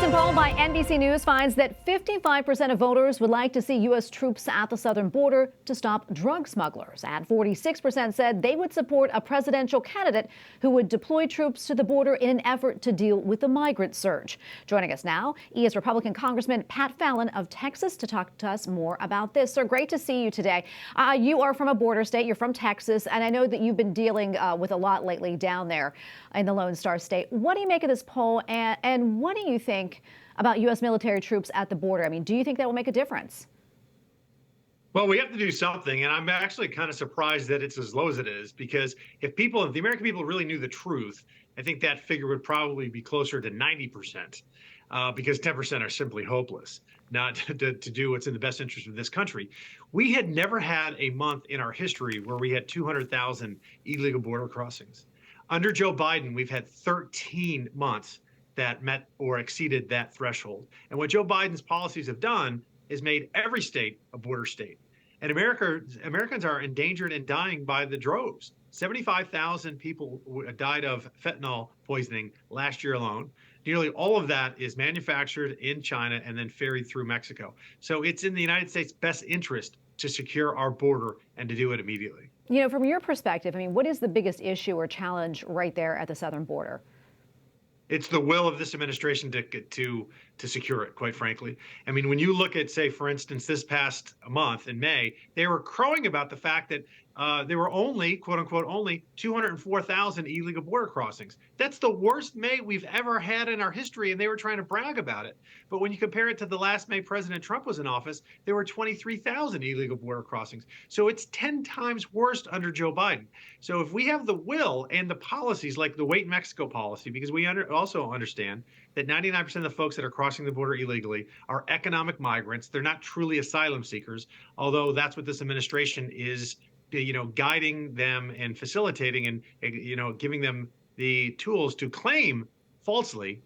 recent poll by NBC News finds that 55% of voters would like to see U.S. troops at the southern border to stop drug smugglers. And 46% said they would support a presidential candidate who would deploy troops to the border in an effort to deal with the migrant surge. Joining us now is Republican Congressman Pat Fallon of Texas to talk to us more about this. Sir, great to see you today. You are from a border state. You're from Texas, and I know that you've been dealing with a lot lately down there in the Lone Star State. What do you make of this poll, and what do you think about U.S. military troops at the border? I mean, do you think that will make a difference? Well, we have to do something, and I'm actually kind of surprised that it's as low as it is, because if the American people really knew the truth, I think that figure would probably be closer to 90%, because 10% are simply hopeless not to do what's in the best interest of this country. We had never had a month in our history where we had 200,000 illegal border crossings. Under Joe Biden, we've had 13 months that met or exceeded that threshold. And what Joe Biden's policies have done is made every state a border state. And Americans are endangered and dying by the droves. 75,000 people died of fentanyl poisoning last year alone. Nearly all of that is manufactured in China and then ferried through Mexico. So it's in the United States' best interest to secure our border and to do it immediately. You know, from your perspective, I mean, what is the biggest issue or challenge right there at the southern border? It's the will of this administration to secure it, quite frankly. I mean, when you look at, say, for instance, this past month in May, they were crowing about the fact that there were only, quote unquote, only 204,000 illegal border crossings. That's the worst May we've ever had in our history, and they were trying to brag about it. But when you compare it to the last May President Trump was in office, there were 23,000 illegal border crossings. So it's 10 times worse under Joe Biden. So if we have the will and the policies like the Wait in Mexico policy, because we also understand that 99% of the folks that are crossing the border illegally are economic migrants. They're not truly asylum seekers, although that's what this administration is, guiding them and facilitating and, giving them the tools to claim falsely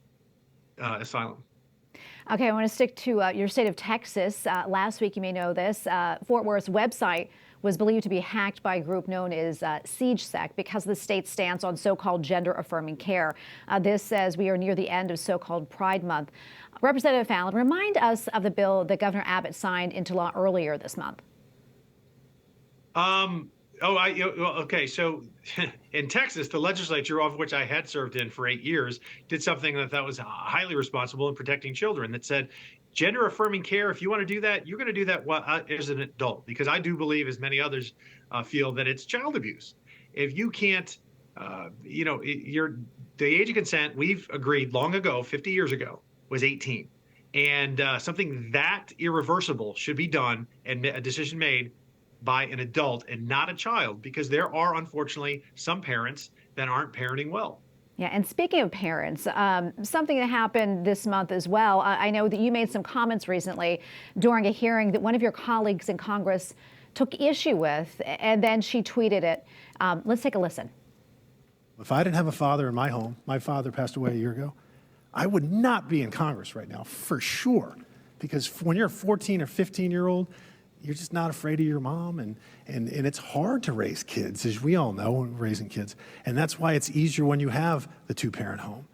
asylum. Okay, I want to stick to your state of Texas. Last week, you may know this, Fort Worth's website was believed to be hacked by a group known as SiegeSec because of the state's stance on so-called gender-affirming care. This says we are near the end of so-called Pride Month. Representative Fallon, remind us of the bill that Governor Abbott signed into law earlier this month. Okay. So in Texas, the legislature, of which I had served in for 8 years, did something that was highly responsible in protecting children, that said, gender affirming care, if you want to do that, you're going to do that as an adult, because I do believe, as many others feel, that it's child abuse. If you can't, the age of consent, we've agreed long ago, 50 years ago, was 18. And something that irreversible should be done and a decision made by an adult and not a child, because there are, unfortunately, some parents that aren't parenting well. Yeah, and speaking of parents, something that happened this month as well. I know that you made some comments recently during a hearing that one of your colleagues in Congress took issue with, and then she tweeted it. Let's take a listen. If I didn't have a father in my home, my father passed away a year ago, I would not be in Congress right now, for sure. Because when you're a 14 or 15-year-old, you're just not afraid of your mom, and it's hard to raise kids, as we all know, raising kids. And that's why it's easier when you have the two-parent home.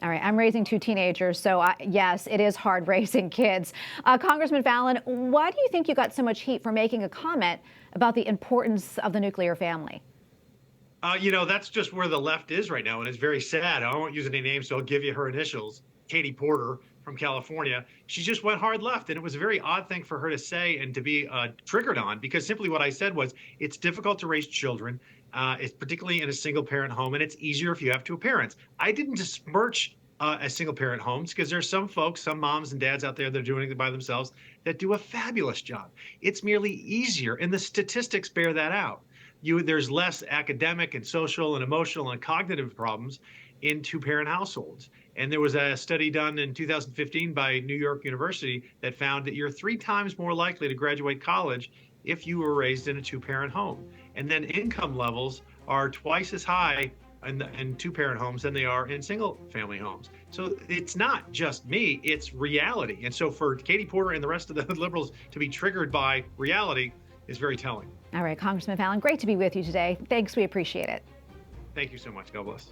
All right, I'm raising two teenagers, so yes, it is hard raising kids. Congressman Fallon, why do you think you got so much heat for making a comment about the importance of the nuclear family? That's just where the left is right now, and it's very sad. I won't use any names, so I'll give you her initials. Katie Porter from California. She just went hard left, and it was a very odd thing for her to say and to be triggered on, because simply what I said was, it's difficult to raise children. It's particularly in a single parent home, and it's easier if you have two parents. I didn't besmirch single parent homes, because there's some folks, some moms and dads out there that are doing it by themselves that do a fabulous job. It's merely easier, and the statistics bear that out. There's less academic and social and emotional and cognitive problems in two-parent households. And there was a study done in 2015 by New York University that found that you're 3 times more likely to graduate college if you were raised in a two-parent home. And then income levels are twice as high in two-parent homes than they are in single-family homes. So it's not just me, it's reality. And so for Katie Porter and the rest of the liberals to be triggered by reality is very telling. All right, Congressman Fallon, great to be with you today. Thanks, we appreciate it. Thank you so much. God bless.